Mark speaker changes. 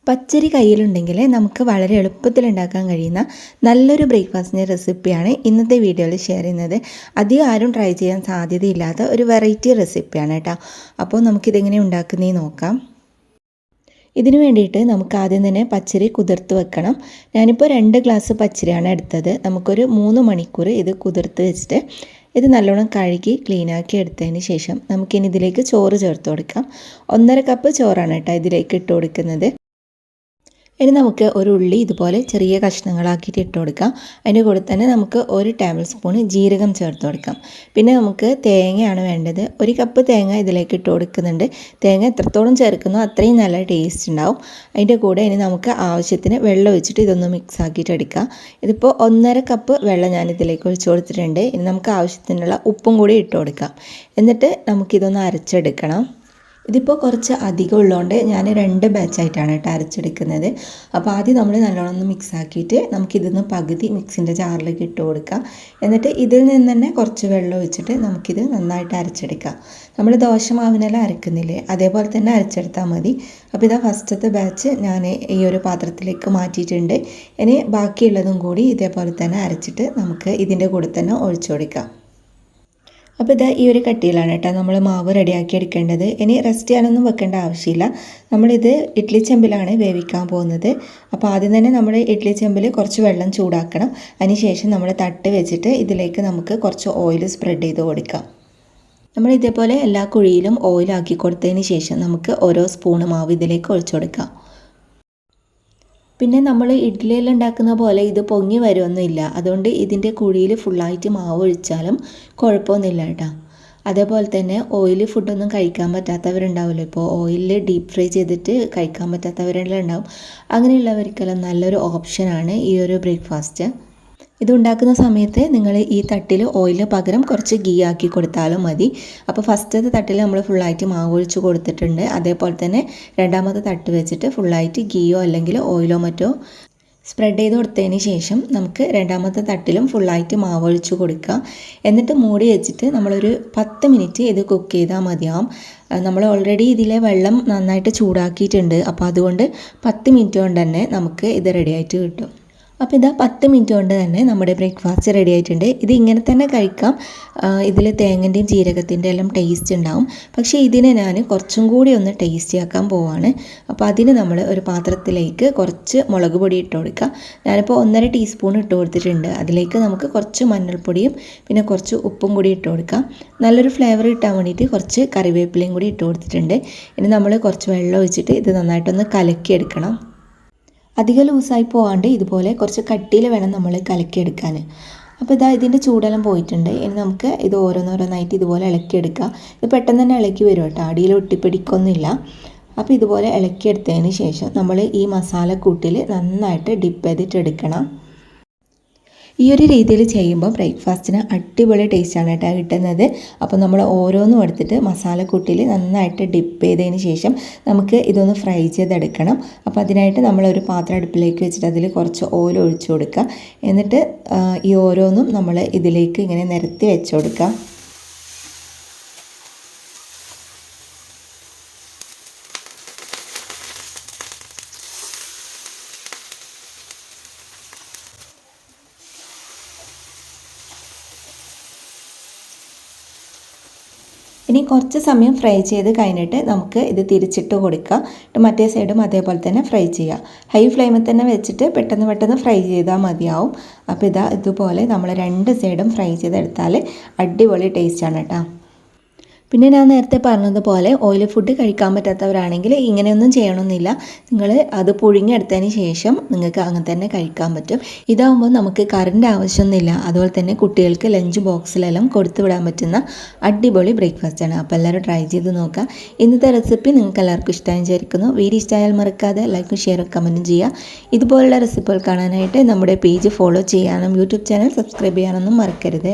Speaker 1: പച്ചരി കയ്യിലുണ്ടെങ്കിൽ നമുക്ക് വളരെ എളുപ്പത്തിൽ ഉണ്ടാക്കാൻ കഴിയുന്ന നല്ലൊരു ബ്രേക്ക്ഫാസ്റ്റിൻ്റെ റെസിപ്പിയാണ് ഇന്നത്തെ വീഡിയോയിൽ ഷെയർ ചെയ്യുന്നത്. അധികം ആരും ട്രൈ ചെയ്യാൻ സാധ്യതയില്ലാത്ത ഒരു വെറൈറ്റി റെസിപ്പിയാണ് കേട്ടോ. അപ്പോൾ നമുക്കിതെങ്ങനെ ഉണ്ടാക്കുന്നതെന്ന് നോക്കാം. ഇതിനു വേണ്ടിയിട്ട് നമുക്ക് ആദ്യം തന്നെ പച്ചരി കുതിർത്ത് വെക്കണം. ഞാനിപ്പോൾ 2 ഗ്ലാസ് പച്ചരിയാണ് എടുത്തത്. നമുക്കൊരു 3 മണിക്കൂർ ഇത് കുതിർത്ത് വെച്ചിട്ട് ഇത് നല്ലോണം കഴുകി ക്ലീനാക്കി എടുത്തതിന് ശേഷം നമുക്കിനി ഇതിലേക്ക് ചോറ് ചേർത്ത് കൊടുക്കാം. 1.5 കപ്പ് ചോറാണ് കേട്ടോ ഇതിലേക്ക് ഇട്ട് കൊടുക്കുന്നത്. ഇനി നമുക്ക് ഒരു ഉള്ളി ഇതുപോലെ ചെറിയ കഷ്ണങ്ങളാക്കിയിട്ട് ഇട്ട് കൊടുക്കാം. അതിൻ്റെ കൂടെ തന്നെ നമുക്ക് 1 ടേബിൾ സ്പൂൺ ജീരകം ചേർത്ത് കൊടുക്കാം. പിന്നെ നമുക്ക് തേങ്ങയാണ് വേണ്ടത്. 1 കപ്പ് തേങ്ങ ഇതിലേക്ക് ഇട്ട് കൊടുക്കുന്നുണ്ട്. തേങ്ങ എത്രത്തോളം ചേർക്കുന്നോ അത്രയും നല്ല ടേസ്റ്റ് ഉണ്ടാവും. അതിൻ്റെ കൂടെ ഇനി നമുക്ക് ആവശ്യത്തിന് വെള്ളം ഒഴിച്ചിട്ട് ഇതൊന്ന് മിക്സ് ആക്കിയിട്ട് എടുക്കാം. ഇതിപ്പോൾ 1.5 കപ്പ് വെള്ളം ഞാൻ ഇതിലേക്ക് ഒഴിച്ച് കൊടുത്തിട്ടുണ്ട്. ഇനി നമുക്ക് ആവശ്യത്തിനുള്ള ഉപ്പും കൂടി ഇട്ട് കൊടുക്കാം. എന്നിട്ട് നമുക്കിതൊന്ന് അരച്ചെടുക്കണം. ഇതിപ്പോൾ കുറച്ച് അധികം ഉള്ളതുകൊണ്ട് ഞാൻ 2 ബാച്ചായിട്ടാണ് കേട്ടോ അരച്ചെടുക്കുന്നത്. അപ്പോൾ ആദ്യം നമ്മൾ നല്ലോണം ഒന്ന് മിക്സ് ആക്കിയിട്ട് നമുക്കിതൊന്ന് പകുതി മിക്സിൻ്റെ ജാറിലേക്ക് ഇട്ട് കൊടുക്കാം. എന്നിട്ട് ഇതിൽ നിന്ന് തന്നെ കുറച്ച് വെള്ളം ഒഴിച്ചിട്ട് നമുക്കിത് നന്നായിട്ട് അരച്ചെടുക്കാം. നമ്മൾ ദോശ മാവിനെല്ലാം അരക്കുന്നില്ലേ, അതേപോലെ തന്നെ അരച്ചെടുത്താൽ മതി. അപ്പോൾ ഇതാ ഫസ്റ്റത്തെ ബാച്ച് ഞാൻ ഈ ഒരു പാത്രത്തിലേക്ക് മാറ്റിയിട്ടുണ്ട്. ഇനി ബാക്കിയുള്ളതും കൂടി ഇതേപോലെ തന്നെ അരച്ചിട്ട് നമുക്ക് ഇതിൻ്റെ കൂടെ തന്നെ ഒഴിച്ചു കൊടുക്കാം. അപ്പോൾ ഇതാ ഈ ഒരു കട്ടിയിലാണ് കേട്ടോ നമ്മൾ മാവ് റെഡിയാക്കി എടുക്കേണ്ടത്. ഇനി റെസ്റ്റ് ചെയ്യാനൊന്നും വെക്കേണ്ട ആവശ്യമില്ല. നമ്മളിത് ഇഡ്ഡലി ചെമ്പിലാണ് വേവിക്കാൻ പോകുന്നത്. അപ്പോൾ ആദ്യം തന്നെ നമ്മൾ ഇഡ്ഡലി ചെമ്പിൽ കുറച്ച് വെള്ളം ചൂടാക്കണം. അതിനുശേഷം നമ്മൾ തട്ട് വെച്ചിട്ട് ഇതിലേക്ക് നമുക്ക് കുറച്ച് ഓയിൽ സ്പ്രെഡ് ചെയ്ത് കൊടുക്കാം. നമ്മൾ ഇതേപോലെ എല്ലാ കുഴിയിലും ഓയിലാക്കി കൊടുത്തതിന് ശേഷം നമുക്ക് ഓരോ സ്പൂണ് മാവ് ഇതിലേക്ക് ഒഴിച്ചു കൊടുക്കാം. പിന്നെ നമ്മൾ ഇഡ്ഡലിയെല്ലാം ഉണ്ടാക്കുന്ന പോലെ ഇത് പൊങ്ങി വരുമൊന്നുമില്ല. അതുകൊണ്ട് ഇതിൻ്റെ കുഴിയിൽ ഫുള്ളായിട്ട് മാവ് ഒഴിച്ചാലും കുഴപ്പമൊന്നുമില്ല കേട്ടോ. അതേപോലെ തന്നെ ഓയിൽ ഫുഡൊന്നും കഴിക്കാൻ പറ്റാത്തവരുണ്ടാവുമല്ലോ. ഇപ്പോൾ ഓയിലിൽ ഡീപ്പ് ഫ്രൈ ചെയ്തിട്ട് കഴിക്കാൻ പറ്റാത്തവരെല്ലാം ഉണ്ടാവും. അങ്ങനെയുള്ളവർക്കെല്ലാം നല്ലൊരു ഓപ്ഷനാണ് ഈ ഒരു ബ്രേക്ക്ഫാസ്റ്റ്. ഇതുണ്ടാക്കുന്ന സമയത്ത് നിങ്ങൾ ഈ തട്ടിൽ ഓയിലിന് പകരം കുറച്ച് ഗീ ആക്കി കൊടുത്താലും മതി. അപ്പോൾ ഫസ്റ്റത്തെ തട്ടിൽ നമ്മൾ ഫുള്ളായിട്ട് മാവ് ഒഴിച്ച് കൊടുത്തിട്ടുണ്ട്. അതേപോലെ തന്നെ രണ്ടാമത്തെ തട്ട് വെച്ചിട്ട് ഫുള്ളായിട്ട് ഗീയോ അല്ലെങ്കിൽ ഓയിലോ മറ്റോ സ്പ്രെഡ് ചെയ്ത് കൊടുത്തതിന് ശേഷം നമുക്ക് രണ്ടാമത്തെ തട്ടിലും ഫുള്ളായിട്ട് മാവ് ഒഴിച്ച് കൊടുക്കുക. എന്നിട്ട് മൂടി വെച്ചിട്ട് നമ്മളൊരു 10 മിനിറ്റ് ഇത് കുക്ക് ചെയ്താൽ മതിയാവും. നമ്മൾ ഓൾറെഡി ഇതിലെ വെള്ളം നന്നായിട്ട് ചൂടാക്കിയിട്ടുണ്ട്. അപ്പോൾ അതുകൊണ്ട് 10 മിനിറ്റ് കൊണ്ട് തന്നെ നമുക്ക് ഇത് റെഡിയായിട്ട് കിട്ടും. അപ്പോൾ ഇതാ 10 മിനിറ്റ് കൊണ്ട് തന്നെ നമ്മുടെ ബ്രേക്ക്ഫാസ്റ്റ് റെഡി ആയിട്ടുണ്ട്. ഇത് ഇങ്ങനെ തന്നെ കഴിക്കാം. ഇതിൽ തേങ്ങൻ്റെയും ജീരകത്തിൻ്റെ എല്ലാം ടേസ്റ്റ് ഉണ്ടാവും. പക്ഷേ ഇതിനെ ഞാൻ കുറച്ചും കൂടി ഒന്ന് ടേസ്റ്റി ആക്കാൻ പോവാണ്. അപ്പോൾ അതിന് നമ്മൾ ഒരു പാത്രത്തിലേക്ക് കുറച്ച് മുളക് പൊടി ഇട്ട് കൊടുക്കുക. ഞാനിപ്പോൾ 1.5 ടീസ്പൂൺ ഇട്ട് കൊടുത്തിട്ടുണ്ട്. അതിലേക്ക് നമുക്ക് കുറച്ച് മഞ്ഞൾപ്പൊടിയും പിന്നെ കുറച്ച് ഉപ്പും കൂടി ഇട്ട് കൊടുക്കാം. നല്ലൊരു ഫ്ലേവർ കിട്ടാൻ വേണ്ടിയിട്ട് കുറച്ച് കറിവേപ്പിലയും കൂടി ഇട്ട് കൊടുത്തിട്ടുണ്ട്. ഇനി നമ്മൾ കുറച്ച് വെള്ളം ഒഴിച്ചിട്ട് ഇത് നന്നായിട്ടൊന്ന് കലക്കിയെടുക്കണം. അധികം ലൂസായി പോകാണ്ട് ഇതുപോലെ കുറച്ച് കട്ടിയിൽ വേണം നമ്മൾ കലക്കിയെടുക്കാൻ. അപ്പോൾ ഇതാ ഇതിൻ്റെ ചൂടെല്ലാം പോയിട്ടുണ്ട്. ഇനി നമുക്ക് ഇത് ഓരോന്നോരോന്നായിട്ട് ഇതുപോലെ ഇളക്കിയെടുക്കുക. ഇത് പെട്ടെന്ന് തന്നെ ഇളക്കി വരും കേട്ടോ, അടിയിൽ ഒട്ടിപ്പിടിക്കൊന്നുമില്ല. അപ്പോൾ ഇതുപോലെ ഇളക്കിയെടുത്തതിന് ശേഷം നമ്മൾ ഈ മസാലക്കൂട്ടിൽ നന്നായിട്ട് ഡിപ്പ് ചെയ്തിട്ട് എടുക്കണം. ഈ ഒരു രീതിയിൽ ചെയ്യുമ്പോൾ ബ്രേക്ക്ഫാസ്റ്റിന് അടിപൊളി ടേസ്റ്റാണ് കേട്ടോ കിട്ടുന്നത്. അപ്പോൾ നമ്മൾ ഓരോന്നും എടുത്തിട്ട് മസാലക്കൂട്ടിൽ നന്നായിട്ട് ഡിപ്പ് ചെയ്തതിന് ശേഷം നമുക്ക് ഇതൊന്ന് ഫ്രൈ ചെയ്തെടുക്കണം. അപ്പോൾ അതിനായിട്ട് നമ്മളൊരു പാത്രം അടുപ്പിലേക്ക് വെച്ചിട്ട് അതിൽ കുറച്ച് ഓയിൽ ഒഴിച്ചു കൊടുക്കുക. എന്നിട്ട് ഈ ഓരോന്നും നമ്മൾ ഇതിലേക്ക് ഇങ്ങനെ നിരത്തി വെച്ച് കൊടുക്കുക. ഇനി കുറച്ച് സമയം ഫ്രൈ ചെയ്ത് കഴിഞ്ഞിട്ട് നമുക്ക് ഇത് തിരിച്ചിട്ട് കൊടുക്കുക. മറ്റേ സൈഡും അതേപോലെ തന്നെ ഫ്രൈ ചെയ്യുക. ഹൈ ഫ്ലെയിമിൽ തന്നെ വെച്ചിട്ട് പെട്ടെന്ന് ഫ്രൈ ചെയ്താൽ മതിയാവും. അപ്പോൾ ഇതുപോലെ നമ്മൾ 2 സൈഡും ഫ്രൈ ചെയ്തെടുത്താൽ അടിപൊളി ടേസ്റ്റാണ് കേട്ടോ. പിന്നെ ഞാൻ നേരത്തെ പറഞ്ഞതുപോലെ ഓയിൽ ഫുഡ് കഴിക്കാൻ പറ്റാത്തവരാണെങ്കിൽ ഇങ്ങനെയൊന്നും ചെയ്യണമെന്നില്ല. നിങ്ങൾ അത് പുഴുങ്ങിയെടുത്തതിന് ശേഷം നിങ്ങൾക്ക് അങ്ങനെ തന്നെ കഴിക്കാൻ പറ്റും. ഇതാകുമ്പോൾ നമുക്ക് കറണ്ട് ആവശ്യമൊന്നുമില്ല. അതുപോലെ തന്നെ കുട്ടികൾക്ക് ലഞ്ച് ബോക്സിലെല്ലാം കൊടുത്തു വിടാൻ പറ്റുന്ന അടിപൊളി ബ്രേക്ക്ഫാസ്റ്റാണ്. അപ്പോൾ എല്ലാവരും ട്രൈ ചെയ്ത് നോക്കുക. ഇന്നത്തെ റെസിപ്പി നിങ്ങൾക്ക് എല്ലാവർക്കും ഇഷ്ടമായി വിചാരിക്കുന്നു. വീഡിയോ ഇഷ്ടമായാൽ മറക്കാതെ ലൈക്കും ഷെയറും കമൻറ്റും ചെയ്യുക. ഇതുപോലുള്ള റെസിപ്പികൾ കാണാനായിട്ട് നമ്മുടെ പേജ് ഫോളോ ചെയ്യാനും യൂട്യൂബ് ചാനൽ സബ്സ്ക്രൈബ് ചെയ്യാനൊന്നും മറക്കരുത്.